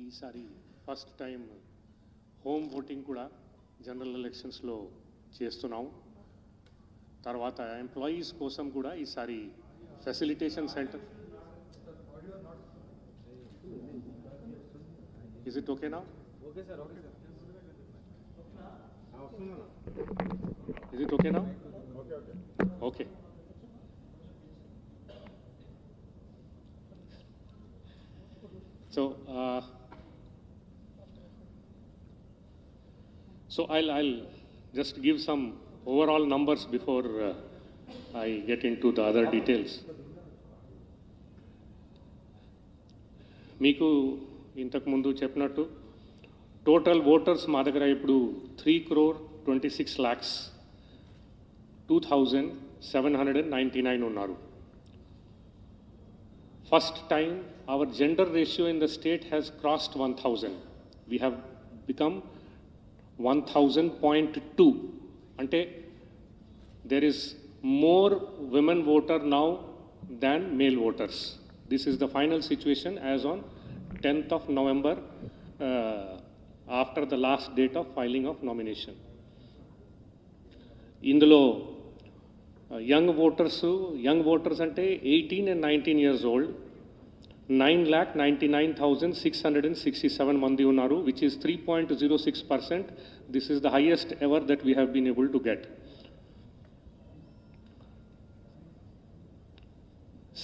ఈసారి first time home voting కూడా general ఎలక్షన్స్లో చేస్తున్నాం. తర్వాత ఎంప్లాయీస్ కోసం కూడా ఈసారి facilitation centre. Is it okay now? Okay, sir. Okay, sir. Is it okay now? Okay, okay. Okay. So I'll just give some overall numbers before I get into the other details. మీకు ఇంతకు ముందు చెప్పినట్టు total voters మా దగ్గర ఇప్పుడు 3,26,02,799 ఉన్నారు. First time our gender ratio in the state has crossed 1,000. We have become 1,000.2. Ante there is more women voter now than male voters. This is the final situation as on 10th of November, after the last date of filing of nomination. Indulo young voters ante 18 and 19 years old, 9,99,667 mandi unnaru, which is 3.06%. This is the highest ever that we have been able to get.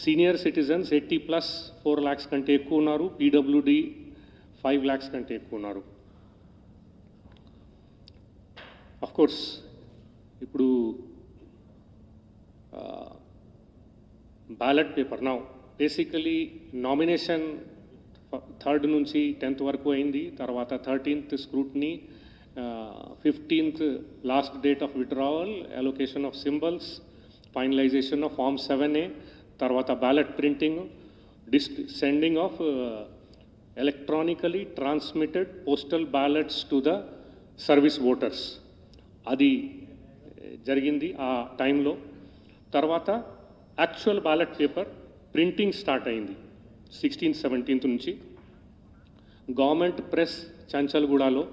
Senior citizens 80 plus 4 lakhs kante ekku unnaru, PWD 5 lakhs kante ekku unnaru. Of course, ఇప్పుడు ballot paper now basically nomination 3rd నుంచి 10th వరకు అయింది. తర్వాత 13th scrutiny, 15th last date of withdrawal, allocation of symbols, finalization of form 7A, తర్వాత ballot printing, sending of electronically transmitted postal ballots to the service voters. అది జరిగింది ఆ టైంలో. తర్వాత actual ballot paper printing start అయింది 16th 17th నుంచి. Government press చంచల్గూడలో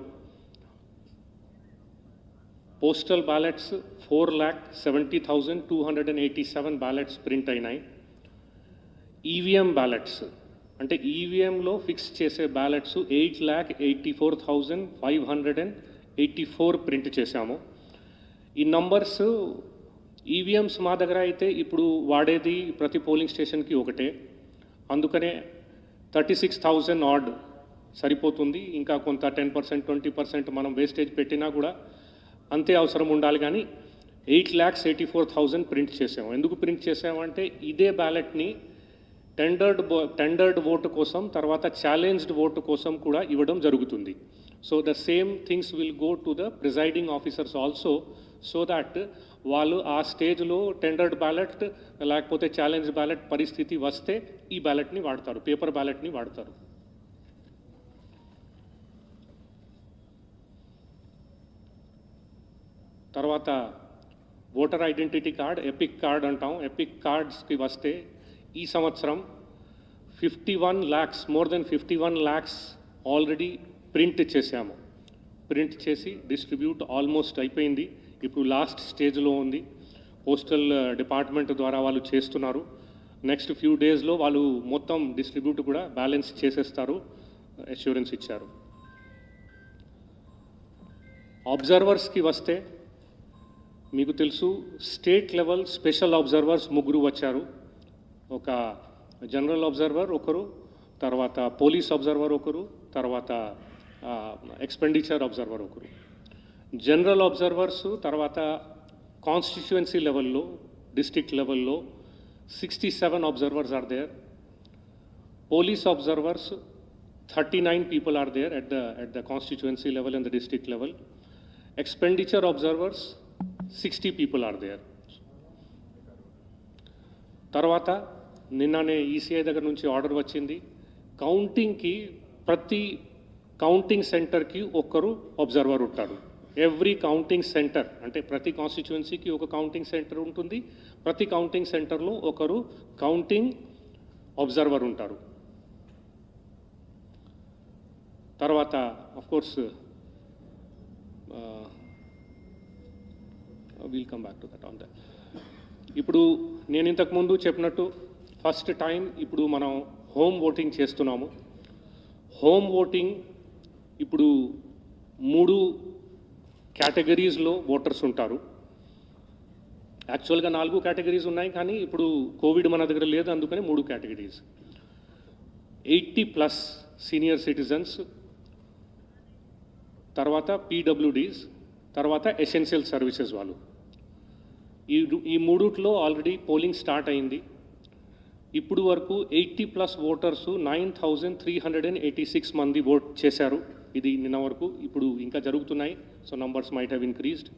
postal ballots 4,70,287 ballots print అయినాయి. ఈవీఎం బ్యాలెట్స్ అంటే ఈవీఎంలో ఫిక్స్ చేసే బ్యాలెట్స్ 8,84,584 ప్రింట్ చేశాము. ఈ నంబర్స్ ఈవీఎంస్ మా దగ్గర అయితే ఇప్పుడు వాడేది ప్రతి పోలింగ్ స్టేషన్కి ఒకటే, అందుకనే 36,000 ఆడ్ సరిపోతుంది. ఇంకా కొంత 10% 20% మనం వేస్టేజ్ పెట్టినా కూడా అంతే అవసరం ఉండాలి. కానీ 8,84,000 ప్రింట్ చేసాము. ఎందుకు ప్రింట్ చేసామంటే ఇదే బ్యాలెట్ని టెండర్డ్ ఓటు కోసం, తర్వాత ఛాలెంజ్డ్ ఓటు కోసం కూడా ఇవ్వడం జరుగుతుంది. So the same things will go to the presiding officers also, so that వాళ్ళు ఆ స్టేజ్లో టెండర్డ్ బ్యాలెట్ లేకపోతే ఛాలెంజ్ బ్యాలెట్ పరిస్థితి వస్తే ఈ బ్యాలెట్ని వాడతారు, పేపర్ బ్యాలెట్ని వాడతారు. తర్వాత voter identity card, epic card అంటాం. ఎపిక్ కార్డ్స్కి వస్తే ఈ సంవత్సరం 51 lakhs, more than 51 lakhs already print చేశాము. ప్రింట్ చేసి డిస్ట్రిబ్యూట్ ఆల్మోస్ట్ అయిపోయింది. ఇప్పుడు లాస్ట్ స్టేజ్లో ఉంది. పోస్టల్ డిపార్ట్మెంట్ ద్వారా వాళ్ళు చేస్తున్నారు. నెక్స్ట్ ఫ్యూ డేస్లో వాళ్ళు మొత్తం డిస్ట్రిబ్యూట్ కూడా బ్యాలెన్స్ చేసేస్తారు, అష్యూరెన్స్ ఇచ్చారు. అబ్జర్వర్స్కి వస్తే మీకు తెలుసు స్టేట్ లెవెల్ స్పెషల్ అబ్జర్వర్స్ 3 వచ్చారు. ఒక జనరల్ అబ్జర్వర్ ఒకరు, తర్వాత పోలీస్ అబ్జర్వర్ ఒకరు, తర్వాత ఎక్స్పెండిచర్ అబ్జర్వర్ ఒకరు. జనరల్ అబ్జర్వర్స్ తర్వాత కాన్స్టిట్యుయెన్సీ లెవెల్లో, డిస్ట్రిక్ట్ లెవెల్లో 67 observers are there. Police observers 39 people are there at the constituency level and the district level. Expenditure observers 60 people are there. తర్వాత నిన్ననే ఈసీఐ దగ్గర నుంచి ఆర్డర్ వచ్చింది, కౌంటింగ్కి ప్రతి కౌంటింగ్ సెంటర్కి ఒక్కరు అబ్జర్వర్ ఉంటాడు. ఎవ్రీ కౌంటింగ్ సెంటర్ అంటే ప్రతి కాన్స్టిట్యుయెన్సీకి ఒక కౌంటింగ్ సెంటర్ ఉంటుంది. ప్రతి కౌంటింగ్ సెంటర్లో ఒకరు కౌంటింగ్ అబ్జర్వర్ ఉంటారు. తర్వాత course will come back to that on that. ఇప్పుడు నేను ఇంతకుముందు చెప్పినట్టు ఫస్ట్ టైం ఇప్పుడు మనం హోమ్ ఓటింగ్ చేస్తున్నాము. హోమ్ ఓటింగ్ ఇప్పుడు 3 కేటగిరీస్లో ఓటర్స్ ఉంటారు. యాక్చువల్గా 4 కేటగిరీస్ ఉన్నాయి, కానీ ఇప్పుడు కోవిడ్ మన దగ్గర లేదు, అందుకని 3 కేటగిరీస్. 80+ సీనియర్ సిటిజన్స్, తర్వాత పీడబ్ల్యూడీస్, తర్వాత ఎసెన్షియల్ సర్వీసెస్ వాళ్ళు. ఈ మూడిట్లో ఆల్రెడీ పోలింగ్ స్టార్ట్ అయింది. ఇప్పుడు వరకు 80+ ఓటర్స్ 9386 మంది ఓట్ చేశారు. ఇది నిన్న వరకు. ఇప్పుడు ఇంకా జరుగుతున్నాయి, so numbers might have increased.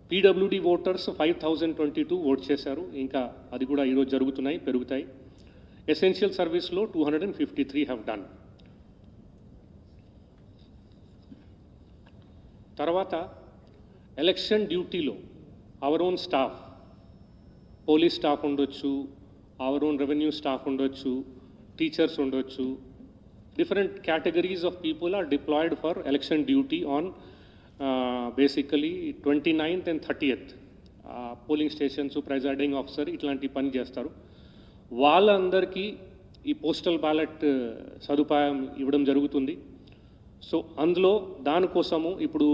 PWD voters 5022 vote చేశారు, ఇంకా అది కూడా ఈరోజు జరుగుతున్నాయి, పెరుగుతాయి. ఎసెన్షియల్ సర్వీస్లో 253 హ్యావ్ డన్. తర్వాత ఎలక్షన్ డ్యూటీలో our own staff, police staff ఉండొచ్చు, అవర్ ఓన్ రెవెన్యూ స్టాఫ్ ఉండొచ్చు, టీచర్స్ ఉండొచ్చు. Different categories of people are deployed for election duty on basically 29th and 30th. Polling stations, presiding officer ఇట్లాంటి పని చేస్తారు. వాళ్ళందరికీ ఈ పోస్టల్ బ్యాలెట్ సదుపాయం ఇవ్వడం జరుగుతుంది. సో అందులో దానికోసము ఇప్పుడు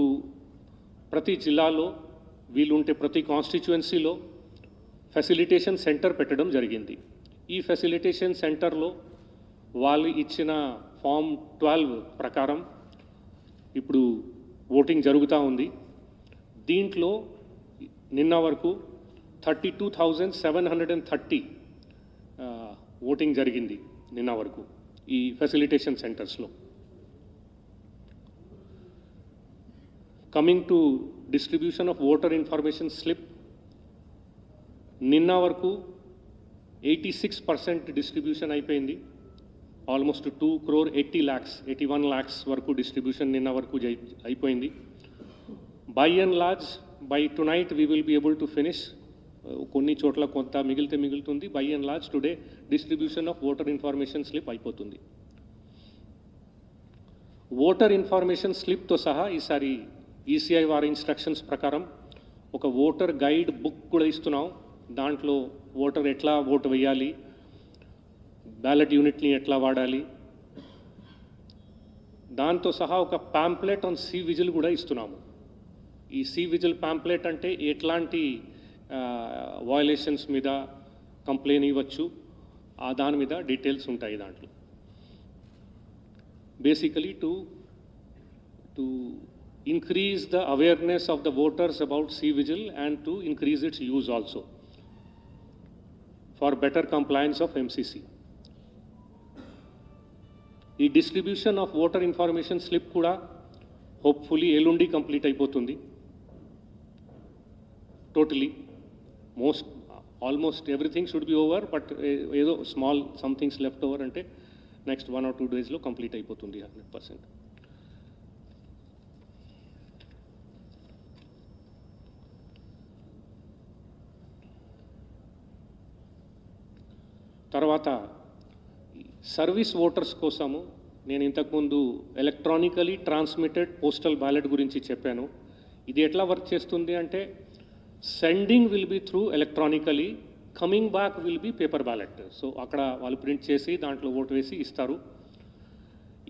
ప్రతి జిల్లాలో వీలుంటే ప్రతి కాన్స్టిట్యుయెన్సీలో ఫెసిలిటేషన్ సెంటర్ పెట్టడం జరిగింది. ఈ ఫెసిలిటేషన్ సెంటర్లో వాళ్ళు ఇచ్చిన ఫామ్ 12 ప్రకారం ఇప్పుడు ఓటింగ్ జరుగుతూ ఉంది. దీంట్లో నిన్న వరకు 32,730 ఓటింగ్ జరిగింది నిన్న వరకు ఈ ఫెసిలిటేషన్ సెంటర్స్లో. Coming to distribution of voter information slip, నిన్న వరకు 86% డిస్ట్రిబ్యూషన్ అయిపోయింది. ఆల్మోస్ట్ 2,80,81 lakhs వరకు డిస్ట్రిబ్యూషన్ నిన్న వరకు అయిపోయింది. By and large by tonight we will be able to finish. కొన్ని చోట్ల కొంత మిగులుతుంది. By and large today distribution of voter information slip అయిపోతుంది. ఓటర్ ఇన్ఫర్మేషన్ స్లిప్తో సహా ఈసారి ఈసీఐ వారి ఇన్స్ట్రక్షన్స్ ప్రకారం ఒక ఓటర్ గైడ్ బుక్ కూడా ఇస్తున్నాం. దాంట్లో ఓటర్ ఎట్లా ఓటు వేయాలి, బ్యాలెట్ యూనిట్ని ఎట్లా వాడాలి, దాంతో సహా ఒక ప్యాంప్లెట్ ఆన్ సి విజిల్ కూడా ఇస్తున్నాము. ఈ సి విజిల్ ప్యాంప్లెట్ అంటే ఎట్లాంటి వయలేషన్స్ మీద కంప్లైంట్ ఇవ్వచ్చు, దాని మీద డీటెయిల్స్ ఉంటాయి దాంట్లో. Basically to increase the awareness of the voters about C-Vigil and to increase its use also for better compliance of MCC. ఈ distribution of voter information slip కూడా హోప్ఫుల్లీ ఎల్లుండి కంప్లీట్ అయిపోతుంది totally. Almost everything should be over, but ఏదో small somethings left over అంటే next 1 or 2 daysలో complete అయిపోతుంది 100%. తర్వాత service voters కోసము నేను ఇంతకుముందు ఎలక్ట్రానికలీ ట్రాన్స్మిటెడ్ పోస్టల్ బ్యాలెట్ గురించి చెప్పాను. ఇది ఎట్లా వర్క్ చేస్తుంది అంటే sending will be through electronically, coming back will be paper ballot. So అక్కడ వాళ్ళు ప్రింట్ చేసి దాంట్లో ఓటు వేసి ఇస్తారు.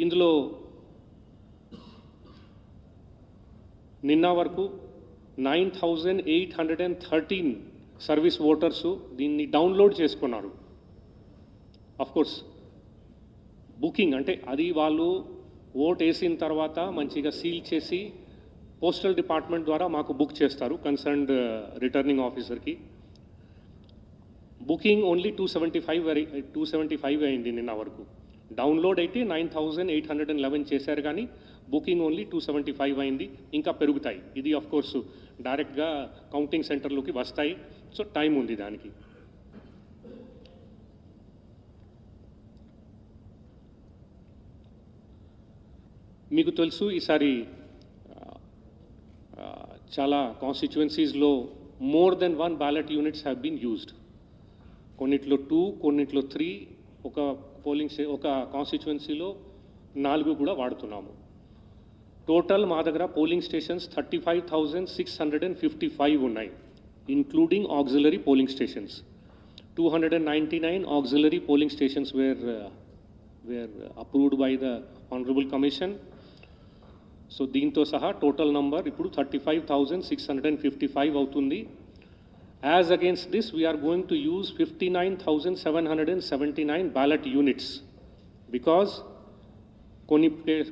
ఇందులో నిన్న వరకు 9,813 సర్వీస్ ఓటర్సు దీన్ని డౌన్లోడ్ చేసుకున్నారు. కోర్స్ బుకింగ్ అంటే అది వాళ్ళు ఓట్ వేసిన తర్వాత మంచిగా సీల్ చేసి పోస్టల్ డిపార్ట్మెంట్ ద్వారా మాకు బుక్ చేస్తారు కన్సర్న్డ్ రిటర్నింగ్ ఆఫీసర్కి. బుకింగ్ ఓన్లీ 275 అయింది నిన్న వరకు. డౌన్లోడ్ అయితే 9,811 చేశారు, కానీ బుకింగ్ ఓన్లీ 275 అయింది. ఇంకా పెరుగుతాయి. ఇది కోర్సు డైరెక్ట్గా కౌంటింగ్ సెంటర్లోకి వస్తాయి, సో టైం ఉంది దానికి. మీకు తెలుసు ఈసారి చాలా కాన్స్టిట్యుయెన్సీస్లో more then 1 ballot units have been used. కొన్నిట్లో 2, కొన్నిట్లో 3. ఒక కాన్స్టిట్యుయెన్సీలో 4 కూడా వాడుతున్నాము. టోటల్ మా దగ్గర పోలింగ్ స్టేషన్స్ 35,655 ఉన్నాయి, including auxiliary polling stations. 299 auxiliary polling stations were approved by the Honorable Commission. So దీంతో సహా టోటల్ నంబర్ ఇప్పుడు 35,655 అవుతుంది. As against this, we are going to use 59,779 ballot units because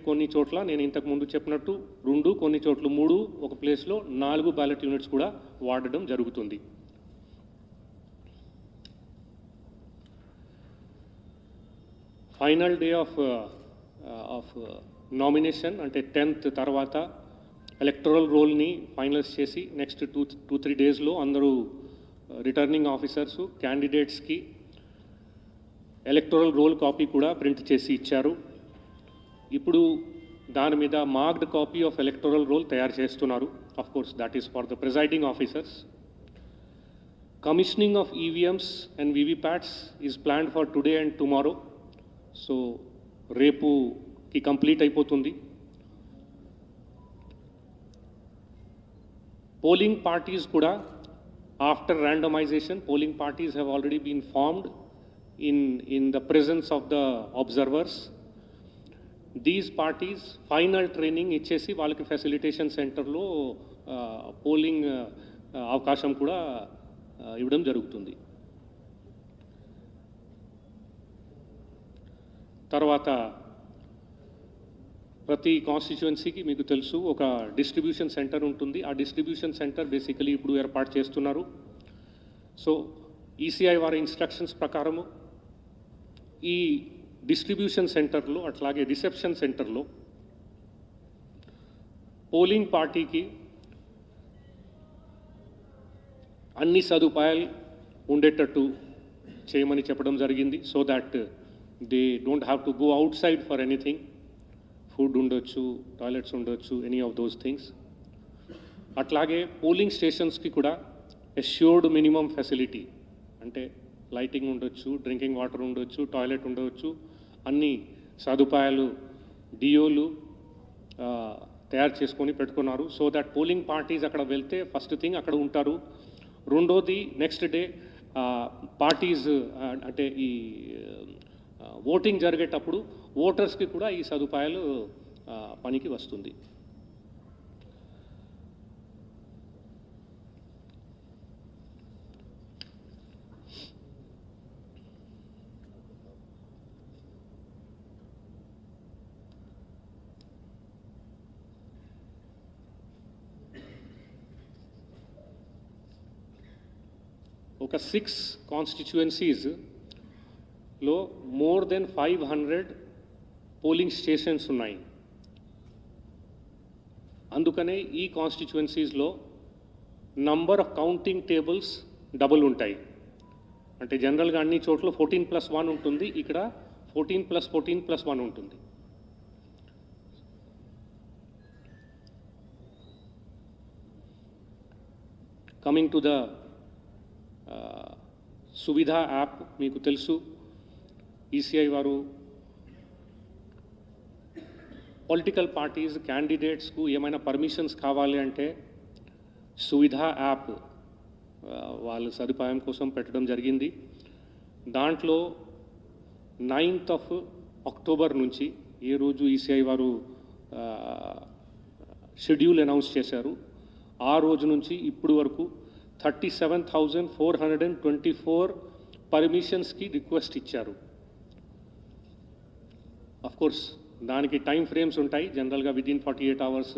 కొన్ని చోట్ల నేను ఇంతకు ముందు చెప్పినట్టు 2, కొన్ని చోట్ల 3, ఒక ప్లేస్లో 4 బ్యాలెట్ యూనిట్స్ కూడా వాడడం జరుగుతుంది. ఫైనల్ డే ఆఫ్ నామినేషన్ అంటే 10th తర్వాత ఎలక్టరల్ రోల్ని ఫైనలైజ్ చేసి నెక్స్ట్ 2-3 డేస్లో అందరూ రిటర్నింగ్ ఆఫీసర్స్ క్యాండిడేట్స్కి ఎలక్టరల్ రోల్ కాపీ కూడా ప్రింట్ చేసి ఇచ్చారు. ఇప్పుడు దాని మీద marked copy of electoral roll తయారు చేస్తున్నారు. Of course that is for the presiding officers. Commissioning of EVMs and VVPATs is planned for today and tomorrow. So రేపుకి కంప్లీట్ అయిపోతుంది. పోలింగ్ పార్టీస్ కూడా after randomisation polling parties have already been formed in the presence of the observers. These parties final training ఇచ్చేసి వాళ్ళకి facilitation సెంటర్లో polling అవకాశం కూడా ఇవ్వడం జరుగుతుంది. తర్వాత ప్రతి కాన్స్టిట్యుయెన్సీకి మీకు తెలుసు ఒక డిస్ట్రిబ్యూషన్ సెంటర్ ఉంటుంది. ఆ డిస్ట్రిబ్యూషన్ సెంటర్ బేసికలీ ఇప్పుడు ఏర్పాటు చేస్తున్నారు. సో ఈసీఐ వారి ఇన్స్ట్రక్షన్స్ ప్రకారము ఈ డిస్ట్రిబ్యూషన్ సెంటర్లో అట్లాగే రిసెప్షన్ సెంటర్లో పోలింగ్ పార్టీకి అన్ని సదుపాయాలు ఉండేటట్టు చేయమని చెప్పడం జరిగింది. So that they don't have to go out side for anything. Food ఉండొచ్చు, టాయిలెట్స్ ఉండొచ్చు, ఎనీ ఆఫ్ దోస్ థింగ్స్. అట్లాగే పోలింగ్ స్టేషన్స్కి కూడా అష్యూర్డ్ మినిమం ఫెసిలిటీ అంటే లైటింగ్ ఉండొచ్చు, డ్రింకింగ్ వాటర్ ఉండొచ్చు, టాయిలెట్ ఉండవచ్చు, అన్ని సదుపాయాలు డిఓలు తయారు చేసుకొని పెట్టుకున్నారు. సో దట్ పోలింగ్ పార్టీస్ అక్కడ వెళ్తే ఫస్ట్ థింగ్ అక్కడ ఉంటారు. రెండోది నెక్స్ట్ డే పార్టీస్ అంటే ఈ ఓటింగ్ జరిగేటప్పుడు ఓటర్స్కి కూడా ఈ సదుపాయాలు పనికి వస్తుంది. ఒక 6 కాన్స్టిట్యుయెన్సీస్లో మోర్ దెన్ 500 పోలింగ్ స్టేషన్స్ ఉన్నాయి. అందుకనే ఈ కాన్స్టిట్యుయెన్సీస్లో number of counting tables double ఉంటాయి. అంటే జనరల్గా అన్ని చోట్ల 14+1 ఉంటుంది, ఇక్కడ 14+14+1 ఉంటుంది. Coming to the Suvidha app, మీకు తెలుసు ఈసీఐ వారు పొలిటికల్ పార్టీస్ క్యాండిడేట్స్కు ఏమైనా పర్మిషన్స్ కావాలి అంటే సువిధ యాప్ వాళ్ళ సదుపాయం కోసం పెట్టడం జరిగింది. దాంట్లో 9th of October నుంచి ఏ రోజు ఈసీఐ వారు షెడ్యూల్ అనౌన్స్ చేశారు ఆ రోజు నుంచి ఇప్పుడు వరకు 37,424 పర్మిషన్స్కి రిక్వెస్ట్ ఇచ్చారు. అఫ్కోర్స్ దానికి టైం ఫ్రేమ్స్ ఉంటాయి. జనరల్గా విదిన్ 48 hours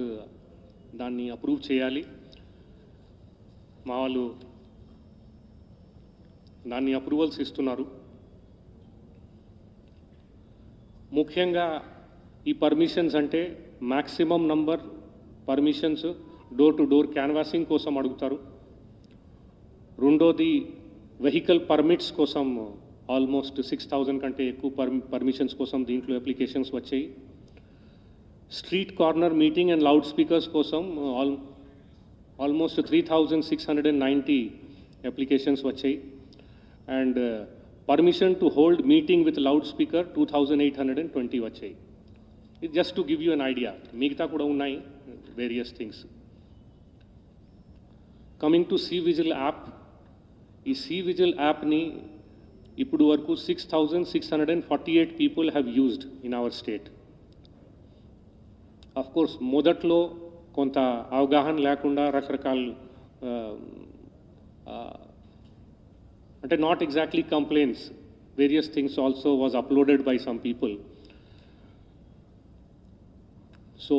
దాన్ని అప్రూవ్ చేయాలి. మా వాళ్ళు దాన్ని అప్రూవల్స్ ఇస్తున్నారు. ముఖ్యంగా ఈ పర్మిషన్స్ అంటే maximum number permissions door to door canvassing కోసం అడుగుతారు. రెండోది వెహికల్ పర్మిట్స్ కోసం ఆల్మోస్ట్ 6,000 కంటే ఎక్కువ పర్మిషన్స్ కోసం దీంట్లో అప్లికేషన్స్ వచ్చాయి. Street corner meeting and loud speakers కోసం ఆల్మోస్ట్ 3,690 అప్లికేషన్స్ వచ్చాయి. And permission to hold meeting with loud speaker 2,820 వచ్చాయి. just to give you an idea. మిగతా కూడా ఉన్నాయి various things. Coming to C vigil app, ఈ సి విజిల్ యాప్ని ఇప్పుడు వరకు 6,648 people have used in our state. Of course మొదట్లో కొంత అవగాహన లేకుండా రకరకాల అంటే not exactly complaints, various things also was uploaded by some people. So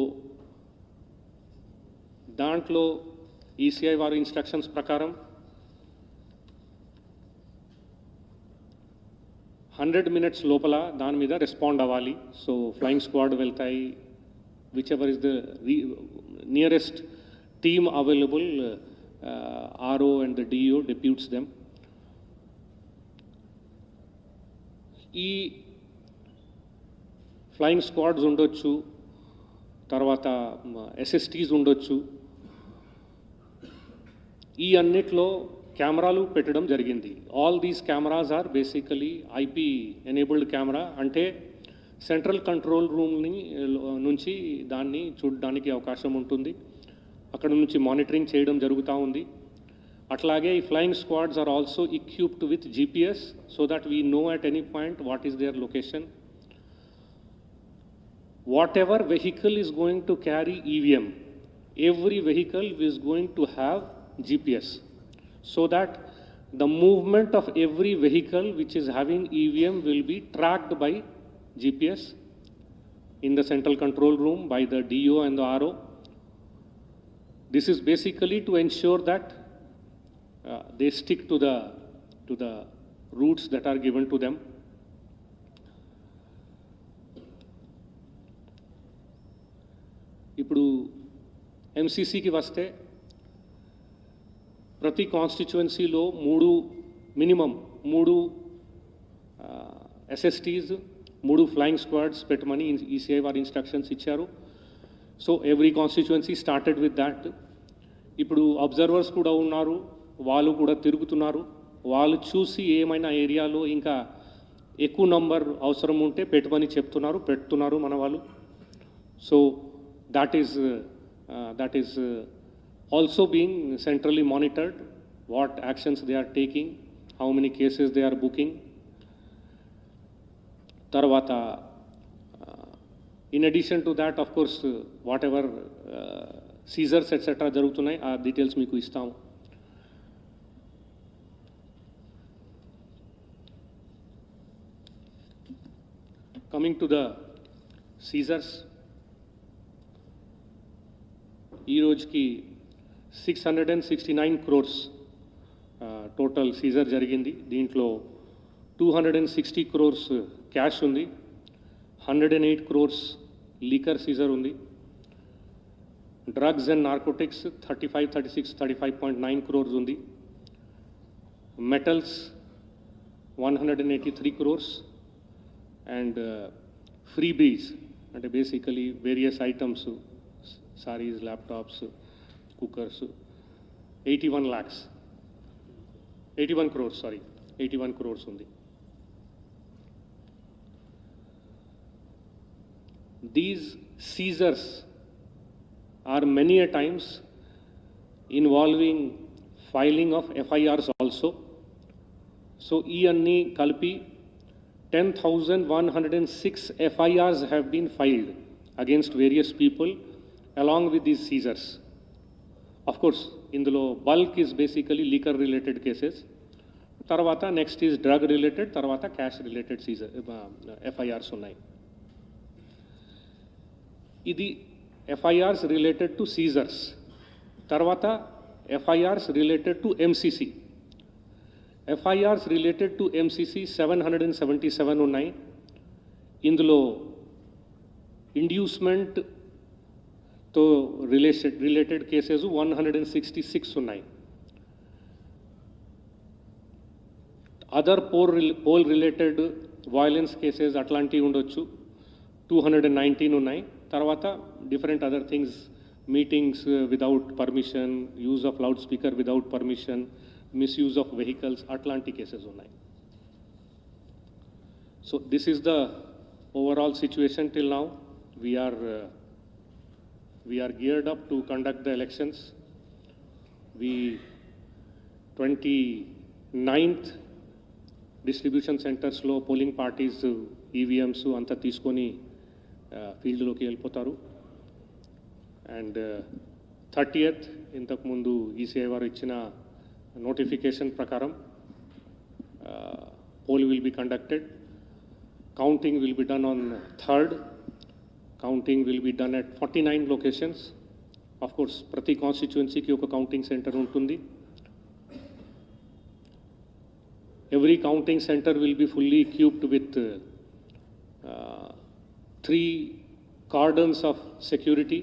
దాంట్లో ఈసీఐ వారి ఇన్స్ట్రక్షన్స్ ప్రకారం 100 minutes లోపల దాని మీద రెస్పాండ్ అవ్వాలి. సో ఫ్లయింగ్ స్క్వాడ్ వెళ్తాయి, whichever is the nearest team available, RO and the DO deputes them. ఈ flying squads ఉండొచ్చు, తర్వాత ఎస్ఎస్టీస్ ఉండొచ్చు. ఈ అన్నిట్లో కెమెరాలు పెట్టడం జరిగింది. All these cameras are basically IP enabled camera, అంటే సెంట్రల్ కంట్రోల్ రూమ్ని నుంచి దాన్ని చూడడానికి అవకాశం ఉంటుంది. అక్కడ నుంచి మానిటరింగ్ చేయడం జరుగుతూ ఉంది. అట్లాగే ఈ flying squads are also equipped with GPS so that we know at any point what is their location. Whatever vehicle is going to carry EVM, every vehicle is going to have GPS, so that the movement of every vehicle which is having EVM will be tracked by GPS in the central control room by the DO and the RO. This is basically to ensure that they stick to the routes that are given to them. ఇప్పుడు ఎంసీసీకి వస్తే ప్రతి కాన్స్టిట్యువెన్సీలో minimum మూడు SSTs, 3 flying squads పెట్టమని ECI వారి instructions ఇచ్చారు. So every constituency started with that. ఇప్పుడు observers కూడా ఉన్నారు, వాళ్ళు కూడా తిరుగుతున్నారు. వాళ్ళు చూసి ఏమైనా ఏరియాలో ఇంకా ఎక్కువ నంబర్ అవసరం ఉంటే పెట్టమని పెడుతున్నారు మన వాళ్ళు. So that is also being centrally monitored, what actions they are taking, how many cases they are booking. Tarvata, in addition to that, of course, whatever seizures etc. jarugutunnai, aa details meeku istam. Coming to the seizures, ఈ రోజుకి 669 crores total Caesar జరిగింది. దీంట్లో 260 crores cash ఉంది, 108 crores leaker Caesar ఉంది. Drugs and narcotics 35.9 crores ఉంది. Metals 183 crores and freebies అంటే basically various items, sarees, laptops, cookers, 81 crores ఉంది. These seizures are many a times involving filing of FIRs also. So ఈ అన్ని కలిపి 10,106 FIRs have been filed against various people along with these seizures. Of course, ఇందులో bulk is basically liquor related cases. తర్వాత next is drug related, తర్వాత cash related seizure FIRs ఉన్నాయి. ఇది FIRs related to seizures. తర్వాత FIRs related to MCC. FIRs related to MCC 777 ఉన్నాయి. ఇందులో inducement తో related cases 166 ఉన్నాయి. Other poll related violence cases అట్లాంటివి ఉండొచ్చు, 219 ఉన్నాయి. తర్వాత different other things, meetings without permission, use of loudspeaker without permission, misuse of vehicles, అట్లాంటి cases ఉన్నాయి. So this is the overall situation till now. we are geared up to conduct the elections. We 29th distribution centers lo polling parties EVMs anta తీసుకొని field loki వెళ్ళిపోతారు. And 30th ఇంతకు ముందు ECI వారు ఇచ్చిన notification ప్రకారం poll will be conducted. Counting will be done on 3rd. Counting will be done at 49 locations. Of course, prati constituency ki oka counting center untundi. Every counting center will be fully equipped with 3 cordons of security,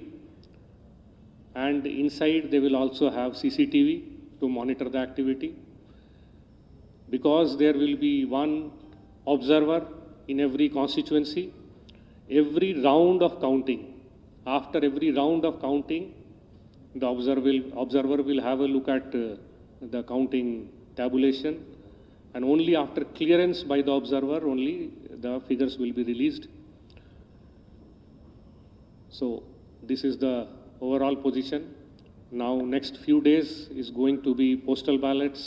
and inside they will also have CCTV to monitor the activity. Because there will be one observer in every constituency, every round of counting, after every round of counting, the observer will have a look at the counting tabulation, and only after clearance by the observer only the figures will be released. So this is the overall position. Now next few days is going to be postal ballots,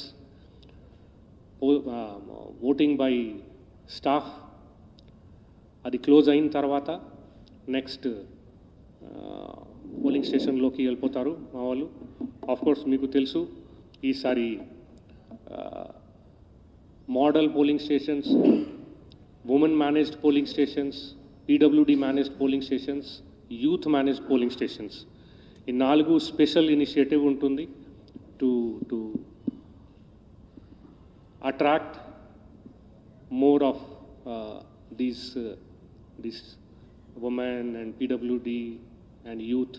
voting by staff. అది close అయిన తర్వాత next polling స్టేషన్లోకి వెళ్ళిపోతారు మా వాళ్ళు. Of course మీకు తెలుసు ఈసారి model polling stations, women managed polling stations, PWD managed polling stations, youth managed polling stations, ఈ 4 స్పెషల్ ఇనిషియేటివ్ ఉంటుంది to attract more of these women and PWD and youth.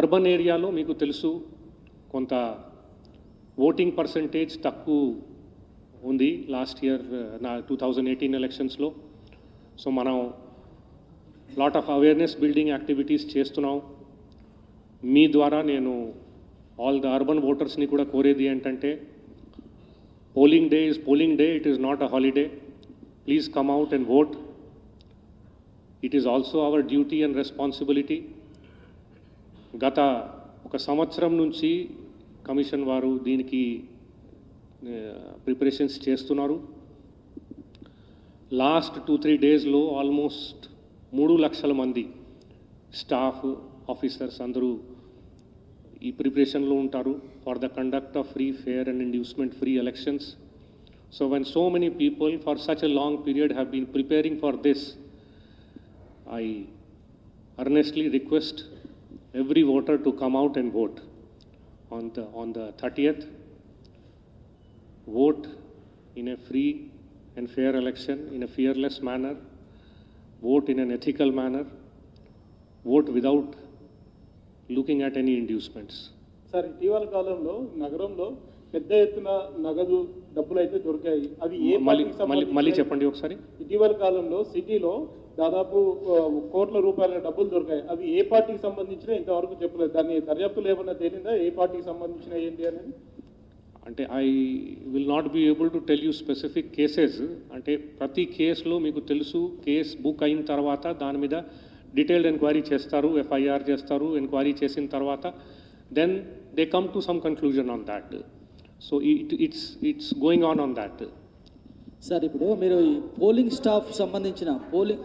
Urban area lo meeku telusu konta voting percentage takku undi last year na 2018 elections lo. So manam lot of awareness building activities chestunnam. మీ ద్వారా నేను all the urban voters ni kuda koredi entante polling day is polling day, it is not a holiday. Please come out and vote. It is also our duty and responsibility. గత ఒక సంవత్సరం నుంచి commission వారు దీనికి preparations చేస్తున్నారు. Last 2-3 డేస్లో almost 3 లక్షల మంది స్టాఫ్ ఆఫీసర్స్ అందరూ ఈ ప్రిపరేషన్లో ఉంటారు for the conduct of free, fair and inducement free elections. So when so many people for such a long period have been preparing for this, I earnestly request every voter to come out and vote on the 30th. Vote in a free and fair election, in a fearless manner. Vote in an ethical manner. Vote without looking at any inducements. Sir, ఇటీవల కాలంలో నగరంలో పెద్ద ఎత్తున నగదు డబ్బులు అయితే దొరికాయి. అవి ఏ మళ్ళీ చెప్పండి ఒకసారి. ఇటీవల కాలంలో సిటీలో దాదాపు కోట్ల రూపాయల డబ్బులు దొరికాయి. అవి ఏ పార్టీకి సంబంధించిన ఇంతవరకు చెప్పలేదు. దాన్ని దర్యాప్తులు ఏమన్నా తేలిందా ఏ పార్టీకి సంబంధించిన ఏంటి అనేది? అంటే I will not be able to tell you specific cases. అంటే ప్రతి కేసులో మీకు తెలుసు కేసు బుక్ అయిన తర్వాత దాని మీద డీటెయిల్డ్ ఎంక్వైరీ చేస్తారు, ఎఫ్ఐఆర్ చేస్తారు. ఎంక్వైరీ చేసిన తర్వాత then they come to some conclusion on that. So it's going on that. Sir ఇప్పుడు మీరు ఈ పోలింగ్ స్టాఫ్ సంబంధించిన polling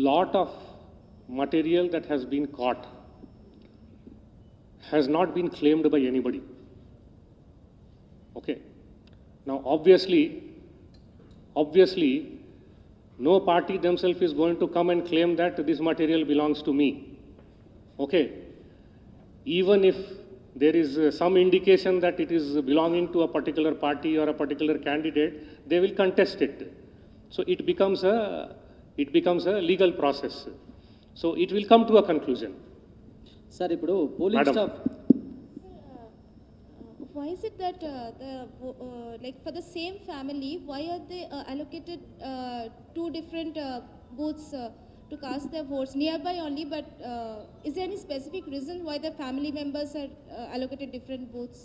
lot of material that has been caught has not been claimed by anybody. Okay. Now obviously no party themselves is going to come and claim that this material belongs to me. Okay. Even if there is some indication that it is belonging to a particular party or a particular candidate, they will contest it. So it becomes a legal process. So it will come to a conclusion. Sir, ఇప్పుడు polling staff why is it that like for the same family, why are they allocated 2 different booths to cast their votes nearby only, but is there any specific reason why the family members are allocated different booths?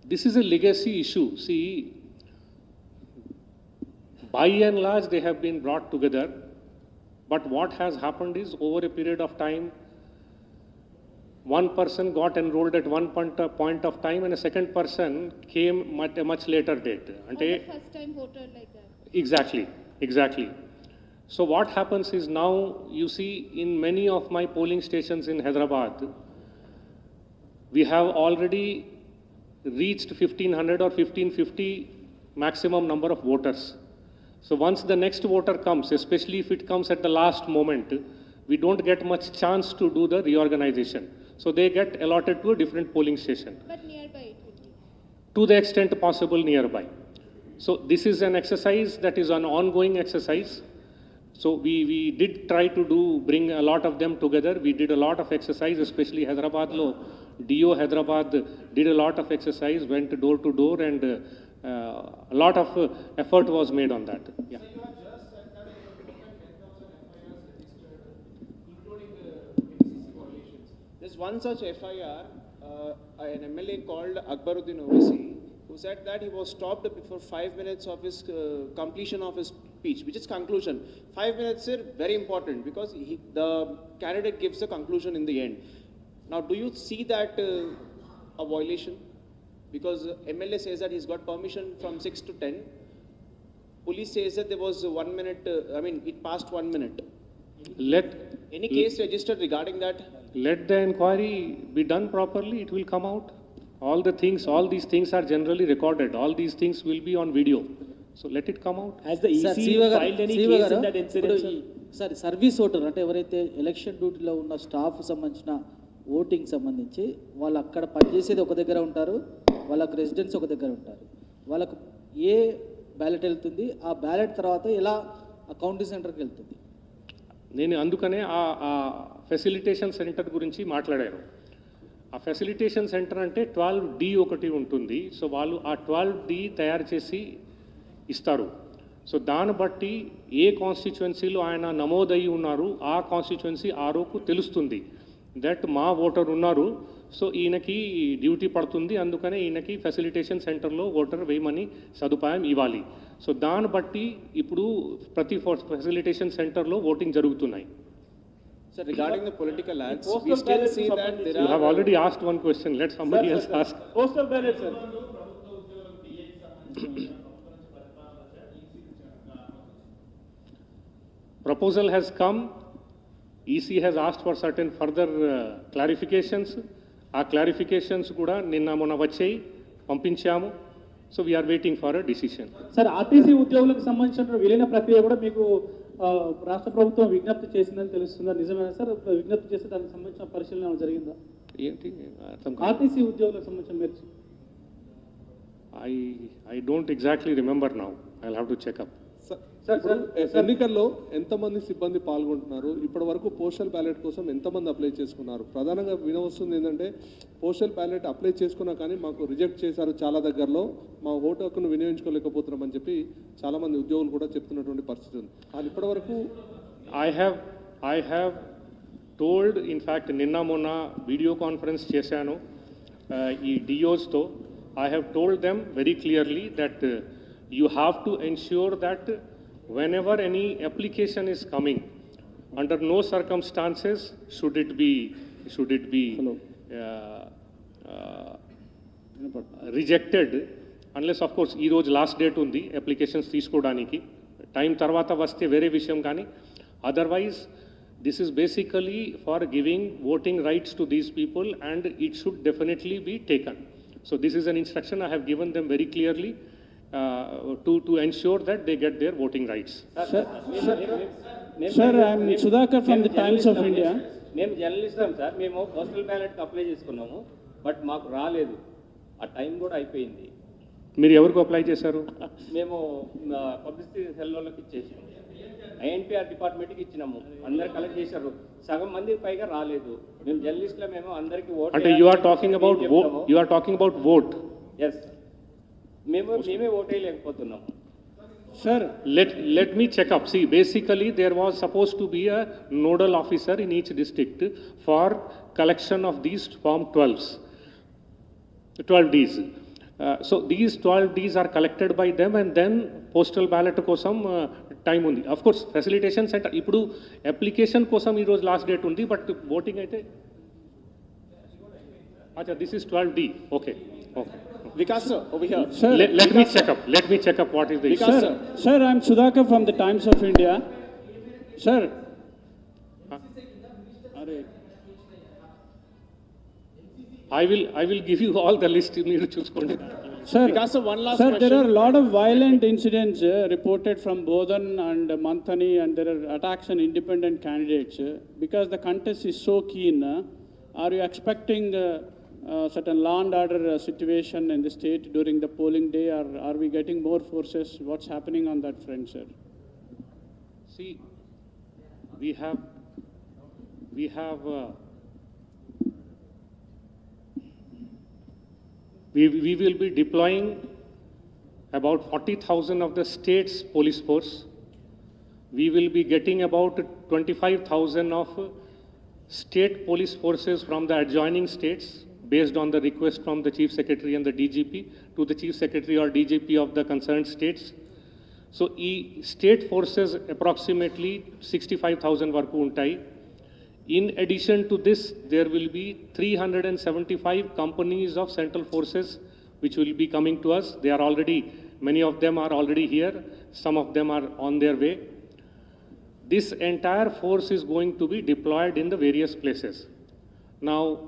This is a legacy issue. See, by and large, they have been brought together. But what has happened is, over a period of time, one person got enrolled at one point of time, and a second person came at a much later date. Or the first time voter like that? Exactly. So what happens is, now you see in many of my polling stations in Hyderabad, we have already reached 1500 or 1550 maximum number of voters. So once the next voter comes, especially if it comes at the last moment, we don't get much chance to do the reorganization. So they get allotted to a different polling station. But nearby it will be? To the extent possible nearby. So this is an exercise that is an ongoing exercise. So we did try to bring a lot of them together. We did a lot of exercise, especially Hyderabad lo. DO Hyderabad did a lot of exercise, went door to door, and a lot of effort was made on that. Yeah. There's one such FIR, an MLA called Akbaruddin Owaisi, who said that he was stopped before 5 minutes of his completion of his speech, which is conclusion. 5 minutes are very important because the candidate gives the conclusion in the end. Now, do you see that a violation? Because MLA says that he's got permission from 6 to 10. Police says that there was 1 minute, it passed 1 minute. Any case registered regarding that? Let the inquiry be done properly, it will come out. All these things are generally recorded. All these things will be on video. So let it come out. Has the EC filed any case in that incident, sir? Service voter అంటే ఎవరైతే election డ్యూటీలో ఉన్న staff సంబంధించిన voting సంబంధించి వాళ్ళు అక్కడ పనిచేసేది ఒక దగ్గర ఉంటారు, వాళ్ళకు రెసిడెన్స్ ఒక దగ్గర ఉంటారు. వాళ్ళకు ఏ బ్యాలెట్ వెళ్తుంది, ఆ బ్యాలెట్ తర్వాత ఎలా ఆ కౌంటింగ్ సెంటర్కి వెళ్తుంది? నేను అందుకనే ఆ ఫెసిలిటేషన్ సెంటర్ గురించి మాట్లాడాను. ఆ ఫెసిలిటేషన్ సెంటర్ అంటే 12D ఒకటి ఉంటుంది. సో వాళ్ళు ఆ 12D తయారు చేసి ఇస్తారు. సో దాన్ని బట్టి ఏ కాన్స్టిట్యువెన్సీలో ఆయన నమోదయ్యి ఉన్నారు, ఆ కాన్స్టిట్యువెన్సీ ఆరోకు తెలుస్తుంది దట్ మా ఓటర్ ఉన్నారు, సో ఈయనకి డ్యూటీ పడుతుంది, అందుకనే ఈయనకి ఫెసిలిటేషన్ సెంటర్లో ఓటర్ వేయమని సదుపాయం ఇవ్వాలి. సో దాన్ని బట్టి ఇప్పుడు ప్రతి ఫెసిలిటేషన్ సెంటర్లో ఓటింగ్ జరుగుతున్నాయి. Sir, regarding the political ads, we still see that there You have already asked one question. Let somebody else ask. Postal ballot, sir. Proposal has come. EC has asked for certain further clarifications. ఆ clarifications కూడా నిన్న మొన్న వచ్చాయి, పంపించాము. So we are waiting for a decision. Sir, RTC ఉద్యోగులకు సంబంధించిన విలీన ప్రక్రియ కూడా మీకు రాష్ట్ర ప్రభుత్వం విజ్ఞప్తి చేసిందని తెలుస్తుందా? నిజమేనా సార్? విజ్ఞప్తి చేస్తే దానికి సంబంధించిన పరిశీలన జరిగిందా? ఏంటి ఆర్టీసీ ఉద్యోగులకు సంబంధించిన మీరు I don't exactly remember now. I'll have to check up. ఎన్నికల్లో ఎంతమంది సిబ్బంది పాల్గొంటున్నారు? ఇప్పటి వరకు పోస్టల్ బ్యాలెట్ కోసం ఎంతమంది అప్లై చేసుకున్నారు? ప్రధానంగా వినవస్తుంది ఏంటంటే, పోస్టల్ బ్యాలెట్ అప్లై చేసుకున్నా కానీ మాకు రిజెక్ట్ చేశారు, చాలా దగ్గరలో మా ఓటు హక్కును వినియోగించుకోలేకపోతున్నామని చెప్పి చాలామంది ఉద్యోగులు కూడా చెప్తున్నటువంటి పరిస్థితి ఉంది. వాళ్ళు ఇప్పటి వరకు I have told, in fact, నిన్న మొన్న వీడియో కాన్ఫరెన్స్ చేశాను ఈ డిఓస్తో. I have told them very clearly that you have to ensure that whenever any application is coming, under no circumstances should it be rejected, unless of course ee roju last date undi applications teeskodaniki, time tarvata vaste vere vishayam gaani. Otherwise this is basically for giving voting rights to these people, and it should definitely be taken. So this is an instruction I have given them very clearly to ensure that they get their voting rights. Sir, I am Sudhakar from the Times of India. మేము జర్నలిస్టాం sir. మేము postal బ్యాలెట్కి apply చేసుకున్నాము, but మాకు రాలేదు. ఆ time కూడా అయిపోయింది. మీరు ఎవరికి అప్లై చేశారు? మేము పబ్లిసిటీ సెల్ వాళ్ళకి ఇచ్చేసాము. ఐఎన్పిఆర్ డిపార్ట్మెంట్కి ఇచ్చినాము. అందరు కలెక్ట్ చేశారు, సగం మందికి పైగా రాలేదు. మేము జర్నలిస్టులు, మేము అందరికీ ఓట్ అంటే you are talking about vote. Yes, మేమే ఓట్ వేయలేకపోతున్నాము. Sir, Let me check up. See, basically there was supposed to be a nodal officer in each district for collection of these Form 12Ds. So these 12Ds are collected by them and then postal ballot kosam time undi. Of course, facilitation center, ipudu application kosam ee roju last date undi, but voting aithe. Acha, this is 12D. Okay. Vikas sir, over here. sir, Let me check up. Let me check up what is the issue. Vikas sir, sir, I'm Sudhakar from the Times of India. Sir. Arey. I will give you all the list. మీరు చూసుకోండి. Sir, Vikas sir, one last sir, question. there are a lot of violent incidents reported from Bodhan and Manthani, and there are attacks on independent candidates. Because the contest is so keen, are you expecting certain law and order situation in the state during the polling day, or are we getting more forces? What's happening on that front, sir? See, we have we will be deploying about 40,000 of the state's police force. We will be getting about 25,000 of state police forces from the adjoining states based on the request from the Chief Secretary and the DGP to the Chief Secretary or DGP of the concerned states. So, state forces approximately 65,000 varaku untai. In addition to this, there will be 375 companies of central forces which will be coming to us. They are already, many of them are already here. Some of them are on their way. This entire force is going to be deployed in the various places. Now,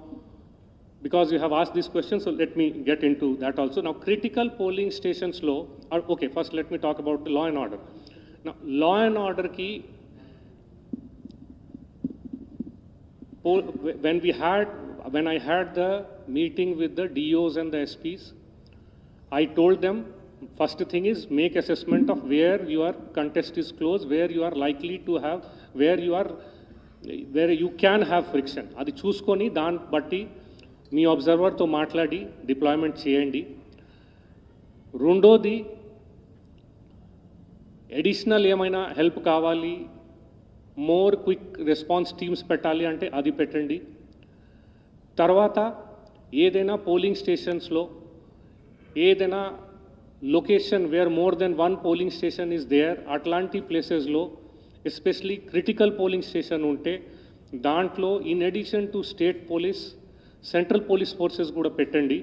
because you have asked this question, so let me get into that also. Now, critical polling stations law, okay, first let me talk about the law and order. Now, law and order ki, when I had the meeting with the DOs and the SPs, I told them, first thing is make assessment of where your contest is close, where you are likely to have, where you can have friction. Adi చూసుకొని దాన్ని బట్టి మీ అబ్జర్వర్తో మాట్లాడి deployment చేయండి. రెండోది additional ఏమైనా help కావాలి, more quick response teams పెట్టాలి అంటే అది పెట్టండి. తర్వాత ఏదైనా పోలింగ్ స్టేషన్స్లో ఏదైనా location where more than one polling station is there, అట్లాంటి ప్లేసెస్లో ఎస్పెషలీ క్రిటికల్ పోలింగ్ స్టేషన్ ఉంటే దాంట్లో in addition to state police central police forces కూడా పెట్టండి,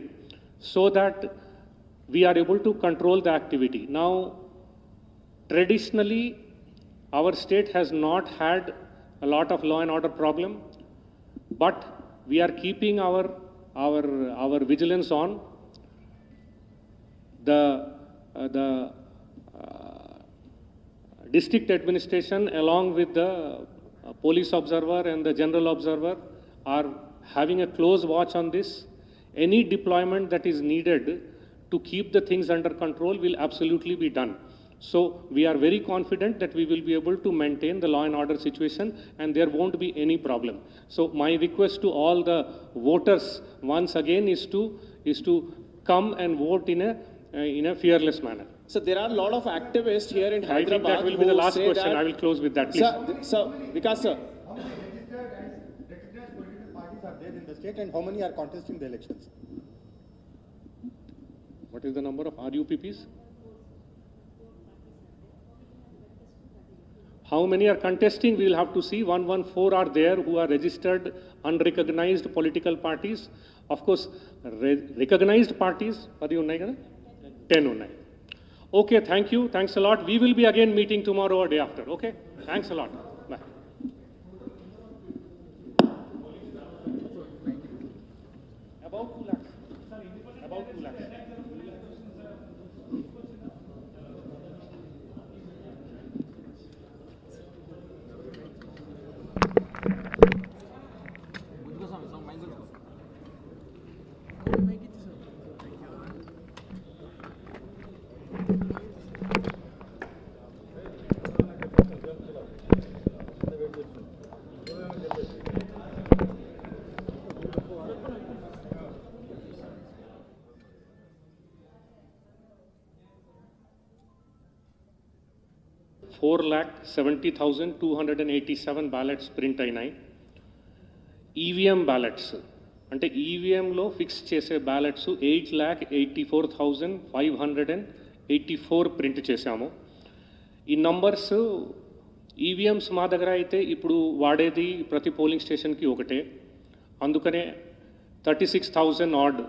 so that we're able to control the activity. Now traditionally our state has not had a lot of law and order problem, but we are keeping our vigilance on. The district administration along with the police observer and the general observer are having a close watch on this. Any deployment that is needed to keep the things under control will absolutely be done. So we are very confident that we will be able to maintain the law and order situation and there won't be any problem. So my request to all the voters once again is to come and vote in a fearless manner. So there are a lot of activists here in I think Hyderabad that will be the last question. I will close with that, please. Sir, Vikas sir. How many registered and recognized political parties are there in the state and how many are contesting the elections? What is the number of RUPPs? How many are contesting? We will have to see. 114 are there who are registered unrecognized political parties. Of course, recognized parties, 10 unnai. Okay, thank you. Thanks a lot. We will be again meeting tomorrow or day after. Okay? Thanks a lot. Bye. About 2 lakhs. About 2 lakhs. 4,70,287 ballots print అయినాయి. EVM ballots అంటే ఈవీఎంలో fix చేసే ballots 8,84,584 print చేశాము. ఈ numbers EVMs మా దగ్గర అయితే ఇప్పుడు వాడేది ప్రతి పోలింగ్ స్టేషన్కి ఒకటే, అందుకనే 36,000 ఆడ్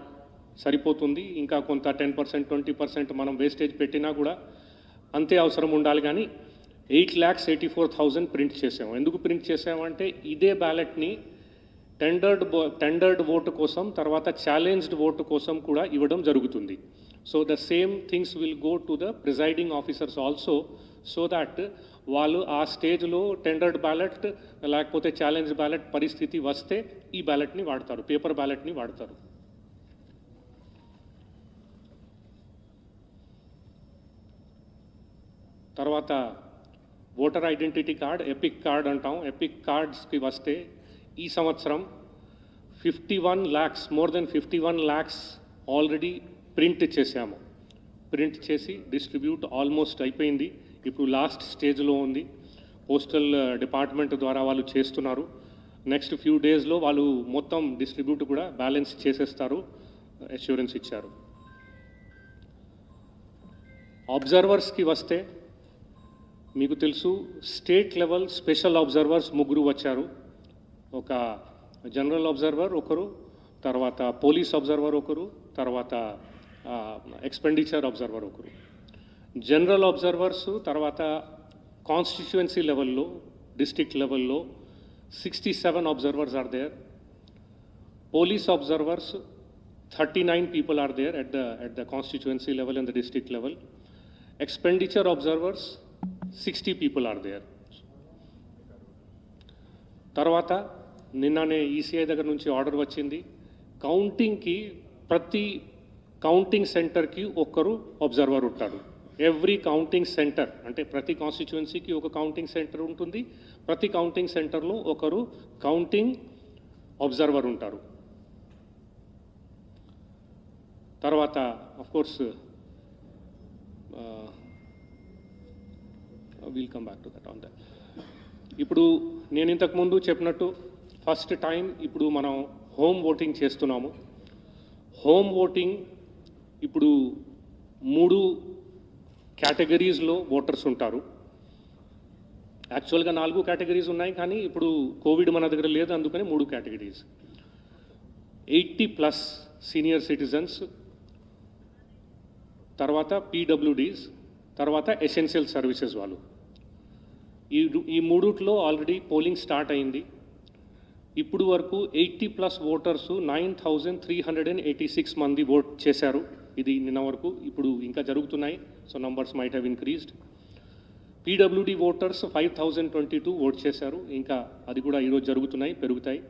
సరిపోతుంది. ఇంకా కొంత 10% 20% మనం వేస్టేజ్ పెట్టినా కూడా అంతే అవసరం ఉండాలి. కానీ 8,84,000 ప్రింట్ చేసాము. ఎందుకు ప్రింట్ చేసామంటే ఇదే బ్యాలెట్ని టెండర్డ్ ఓటు కోసం, తర్వాత ఛాలెంజ్డ్ ఓటు కోసం కూడా ఇవ్వడం జరుగుతుంది. So the same things will go to the presiding officers also, so that వాళ్ళు ఆ స్టేజ్లో టెండర్డ్ బ్యాలెట్ లేకపోతే ఛాలెంజ్ బ్యాలెట్ పరిస్థితి వస్తే ఈ బ్యాలెట్ని వాడతారు, పేపర్ బ్యాలెట్ని వాడతారు. తర్వాత voter identity card, epic card అంటాం. ఎపిక్ కార్డ్స్కి వస్తే ఈ సంవత్సరం 51 lakhs, more than 51 lakhs already print చేశాము. ప్రింట్ చేసి డిస్ట్రిబ్యూట్ ఆల్మోస్ట్ అయిపోయింది. ఇప్పుడు లాస్ట్ స్టేజ్లో ఉంది. పోస్టల్ డిపార్ట్మెంట్ ద్వారా వాళ్ళు చేస్తున్నారు. నెక్స్ట్ ఫ్యూ డేస్లో వాళ్ళు మొత్తం డిస్ట్రిబ్యూట్ కూడా బ్యాలెన్స్ చేసేస్తారు, అష్యూరెన్స్ ఇచ్చారు. అబ్జర్వర్స్కి వస్తే మీకు తెలుసు స్టేట్ లెవెల్ స్పెషల్ అబ్జర్వర్స్ 3 వచ్చారు. ఒక జనరల్ అబ్జర్వర్ ఒకరు, తర్వాత పోలీస్ అబ్జర్వర్ ఒకరు, తర్వాత ఎక్స్పెండిచర్ అబ్జర్వర్ ఒకరు. జనరల్ అబ్జర్వర్స్ తర్వాత కాన్స్టిట్యుయెన్సీ లెవెల్లో, డిస్ట్రిక్ట్ లెవెల్లో 67 observers are there. Police observers 39 people are there at the constituency level and the district level. Expenditure observers 60 people are there. తర్వాత నిన్ననే ఈసీఐ దగ్గర నుంచి ఆర్డర్ వచ్చింది. కౌంటింగ్కి ప్రతి కౌంటింగ్ సెంటర్కి ఒక్కరు అబ్జర్వర్ ఉంటాడు. ఎవ్రీ కౌంటింగ్ సెంటర్ అంటే ప్రతి కాన్స్టిట్యుయెన్సీకి ఒక కౌంటింగ్ సెంటర్ ఉంటుంది. ప్రతి కౌంటింగ్ సెంటర్లో ఒకరు కౌంటింగ్ అబ్జర్వర్ ఉంటారు. తర్వాత of course will come back to that on that. ఇప్పుడు నేను ఇంతకుముందు చెప్పినట్టు ఫస్ట్ టైం ఇప్పుడు మనం హోమ్ ఓటింగ్ చేస్తున్నాము. హోమ్ ఓటింగ్ ఇప్పుడు 3 కేటగిరీస్లో ఓటర్స్ ఉంటారు. యాక్చువల్గా 4 కేటగిరీస్ ఉన్నాయి, కానీ ఇప్పుడు కోవిడ్ మన దగ్గర లేదు, అందుకని 3 కేటగిరీస్. 80+ సీనియర్ సిటిజన్స్, తర్వాత పీడబ్ల్యూడీస్, తర్వాత ఎసెన్షియల్ సర్వీసెస్ వాళ్ళు. ఈ 3లో ఆల్రెడీ పోలింగ్ స్టార్ట్ అయింది. ఇప్పుడు వరకు 80+ ఓటర్సు 9,386 మంది ఓట్ చేశారు. ఇది నిన్న వరకు. ఇప్పుడు ఇంకా జరుగుతున్నాయి, so numbers might have increased. PWD voters 5,022 vote చేశారు. ఇంకా అది కూడా ఈరోజు జరుగుతున్నాయి, పెరుగుతాయి.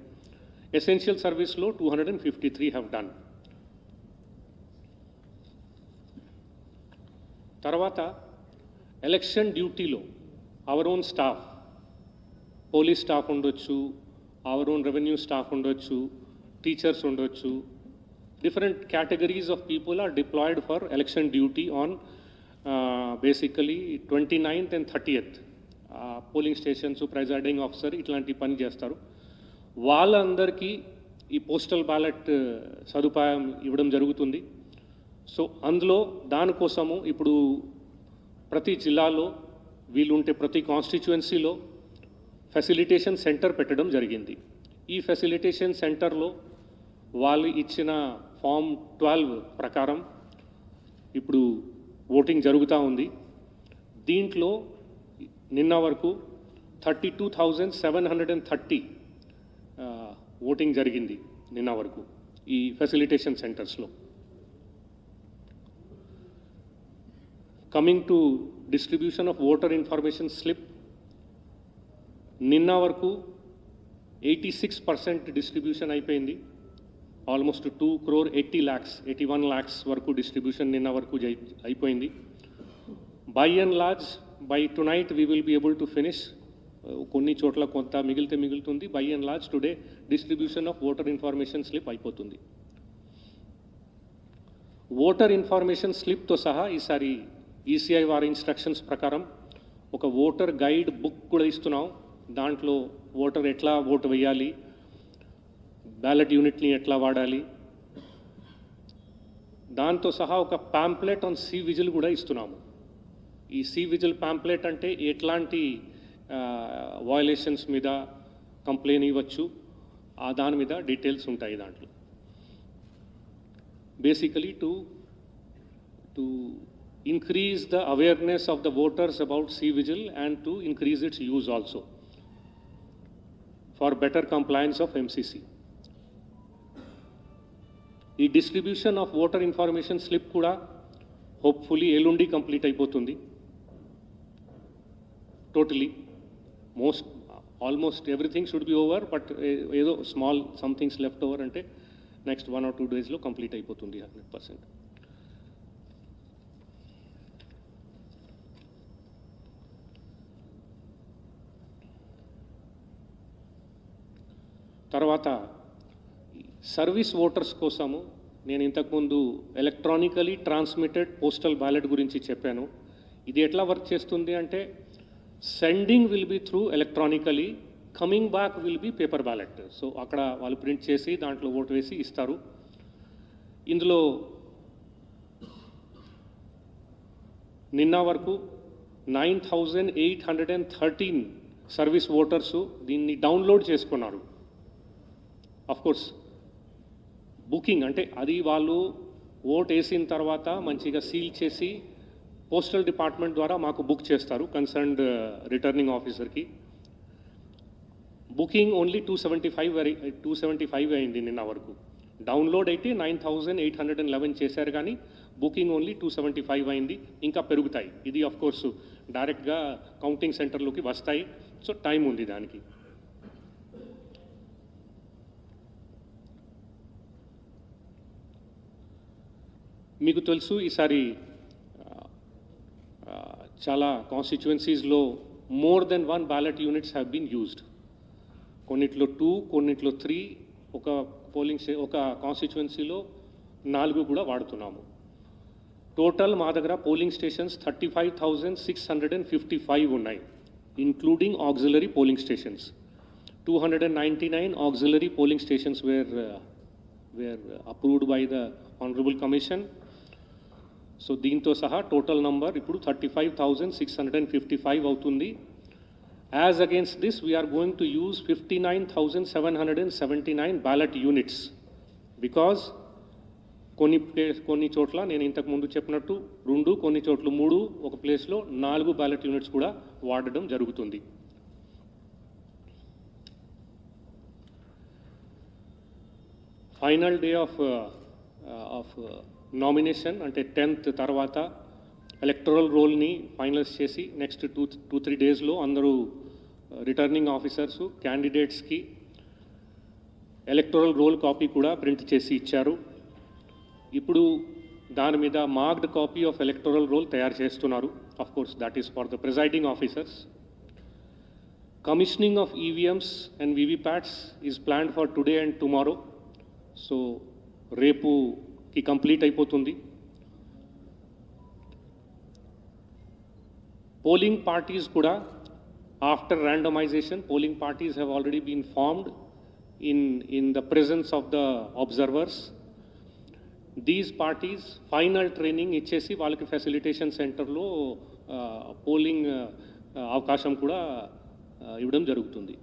ఎసెన్షియల్ సర్వీస్లో 253 హ్యావ్ డన్. తర్వాత ఎలక్షన్ డ్యూటీలో our own staff, police staff ఉండొచ్చు, అవర్ ఓన్ రెవెన్యూ స్టాఫ్ ఉండొచ్చు, టీచర్స్ ఉండొచ్చు. Different categories of people are deployed for election duty on basically 29th and 30th. Polling stations, presiding officer ఇట్లాంటి పని చేస్తారు. వాళ్ళందరికీ ఈ పోస్టల్ బ్యాలెట్ సదుపాయం ఇవ్వడం జరుగుతుంది. సో అందులో దానికోసము ఇప్పుడు ప్రతి జిల్లాలో వీలుంటే ప్రతి కాన్స్టిట్యుయెన్సీలో ఫెసిలిటేషన్ సెంటర్ పెట్టడం జరిగింది. ఈ ఫెసిలిటేషన్ సెంటర్లో వాళ్ళు ఇచ్చిన ఫామ్ 12 ప్రకారం ఇప్పుడు ఓటింగ్ జరుగుతూ ఉంది. దీంట్లో నిన్న వరకు 32,730 ఓటింగ్ జరిగింది నిన్న వరకు ఈ ఫెసిలిటేషన్ సెంటర్స్లో. Coming to distribution of voter information slip, నిన్న వరకు 86% డిస్ట్రిబ్యూషన్ అయిపోయింది. ఆల్మోస్ట్ 2,80,81 lakhs వరకు డిస్ట్రిబ్యూషన్ నిన్న వరకు అయిపోయింది. By and large by tonight we will be able to finish. కొన్ని చోట్ల కొంత మిగులుతుంది. By and large today distribution of voter information slip అయిపోతుంది. ఓటర్ ఇన్ఫర్మేషన్ స్లిప్తో సహా ఈసారి ఈసీఐ వారి ఇన్స్ట్రక్షన్స్ ప్రకారం ఒక ఓటర్ గైడ్ బుక్ కూడా ఇస్తున్నాం. దాంట్లో ఓటర్ ఎట్లా ఓటు వేయాలి, బ్యాలెట్ యూనిట్ని ఎట్లా వాడాలి, దాంతో సహా ఒక పాంప్లెట్ ఆన్ సి విజిల్ కూడా ఇస్తున్నాము. ఈ సి విజిల్ పాంప్లెట్ అంటే ఎట్లాంటి వయలేషన్స్ మీద కంప్లైంట్ ఇవ్వచ్చు, ఆ దాని మీద డీటెయిల్స్ ఉంటాయి దాంట్లో. Basically to increase the awareness of the voters about C-Vigil and to increase its use also for better compliance of MCC. The distribution of voter information slip kuda hopefully elundi complete అయిపోతుంది. Totally, almost everything should be over, but ఏదో small some things left over అంటే next 1 or 2 days లో complete అయిపోతుంది 100%. తర్వాత service voters కోసము నేను ఇంతకుముందు electronically transmitted postal ballot గురించి చెప్పాను. ఇది ఎట్లా వర్క్ చేస్తుంది అంటే sending will be through electronically, coming back will be paper ballot. So అక్కడ వాళ్ళు ప్రింట్ చేసి దాంట్లో ఓటు వేసి ఇస్తారు. ఇందులో నిన్న వరకు 9,813 సర్వీస్ ఓటర్సు దీన్ని డౌన్లోడ్ చేసుకున్నారు. ఆఫ్ కోర్స్ బుకింగ్ అంటే అది వాళ్ళు ఓట్ వేసిన తర్వాత మంచిగా సీల్ చేసి పోస్టల్ డిపార్ట్మెంట్ ద్వారా మాకు బుక్ చేస్తారు కన్సర్న్డ్ రిటర్నింగ్ ఆఫీసర్కి. బుకింగ్ ఓన్లీ 275 అయింది నిన్న వరకు. డౌన్లోడ్ అయితే 9,811 చేశారు, కానీ బుకింగ్ ఓన్లీ 275 అయింది. ఇంకా పెరుగుతాయి. ఇది ఆఫ్ కోర్స్ డైరెక్ట్గా కౌంటింగ్ సెంటర్లోకి వస్తాయి. సో టైం ఉంది దానికి. మీకు తెలుసు ఈసారి చాలా కాన్స్టిట్యుయెన్సీస్లో more then 1 ballot units have been used. కొన్నిట్లో 2, కొన్నిట్లో 3, ఒక కాన్స్టిట్యుయెన్సీలో 4 కూడా వాడుతున్నాము. టోటల్ మా దగ్గర పోలింగ్ స్టేషన్స్ 35,655 ఉన్నాయి, including auxiliary polling stations. 299 auxiliary polling stations were approved by the Honorable Commission. So దీంతో సహా టోటల్ నంబర్ ఇప్పుడు 35,655 అవుతుంది. As against this we're going to use 59,779 ballot units, because కొన్ని చోట్ల నేను ఇంతకుముందు చెప్పినట్టు 2, కొన్ని చోట్ల 3, ఒక ప్లేస్లో 4 బ్యాలెట్ యూనిట్స్ కూడా వాడడం జరుగుతుంది. ఫైనల్ డే ఆఫ్ నామినేషన్ అంటే 10th తర్వాత ఎలక్టరల్ రోల్ని ఫైనలైజ్ చేసి నెక్స్ట్ 2-3 డేస్లో అందరూ రిటర్నింగ్ ఆఫీసర్సు క్యాండిడేట్స్కి ఎలక్టరల్ రోల్ కాపీ కూడా ప్రింట్ చేసి ఇచ్చారు. ఇప్పుడు దాని మీద marked copy of electoral roll తయారు చేస్తున్నారు. Of course that is for the presiding officers. Commissioning of EVMs and VVPATs is planned for today and tomorrow. So రేపుకి కంప్లీట్ అయిపోతుంది. పోలింగ్ పార్టీస్ కూడా after randomisation polling parties have already been formed in the presence of the observers. These parties final training ఇచ్చేసి వాళ్ళకి facilitation సెంటర్లో polling అవకాశం కూడా ఇవ్వడం జరుగుతుంది.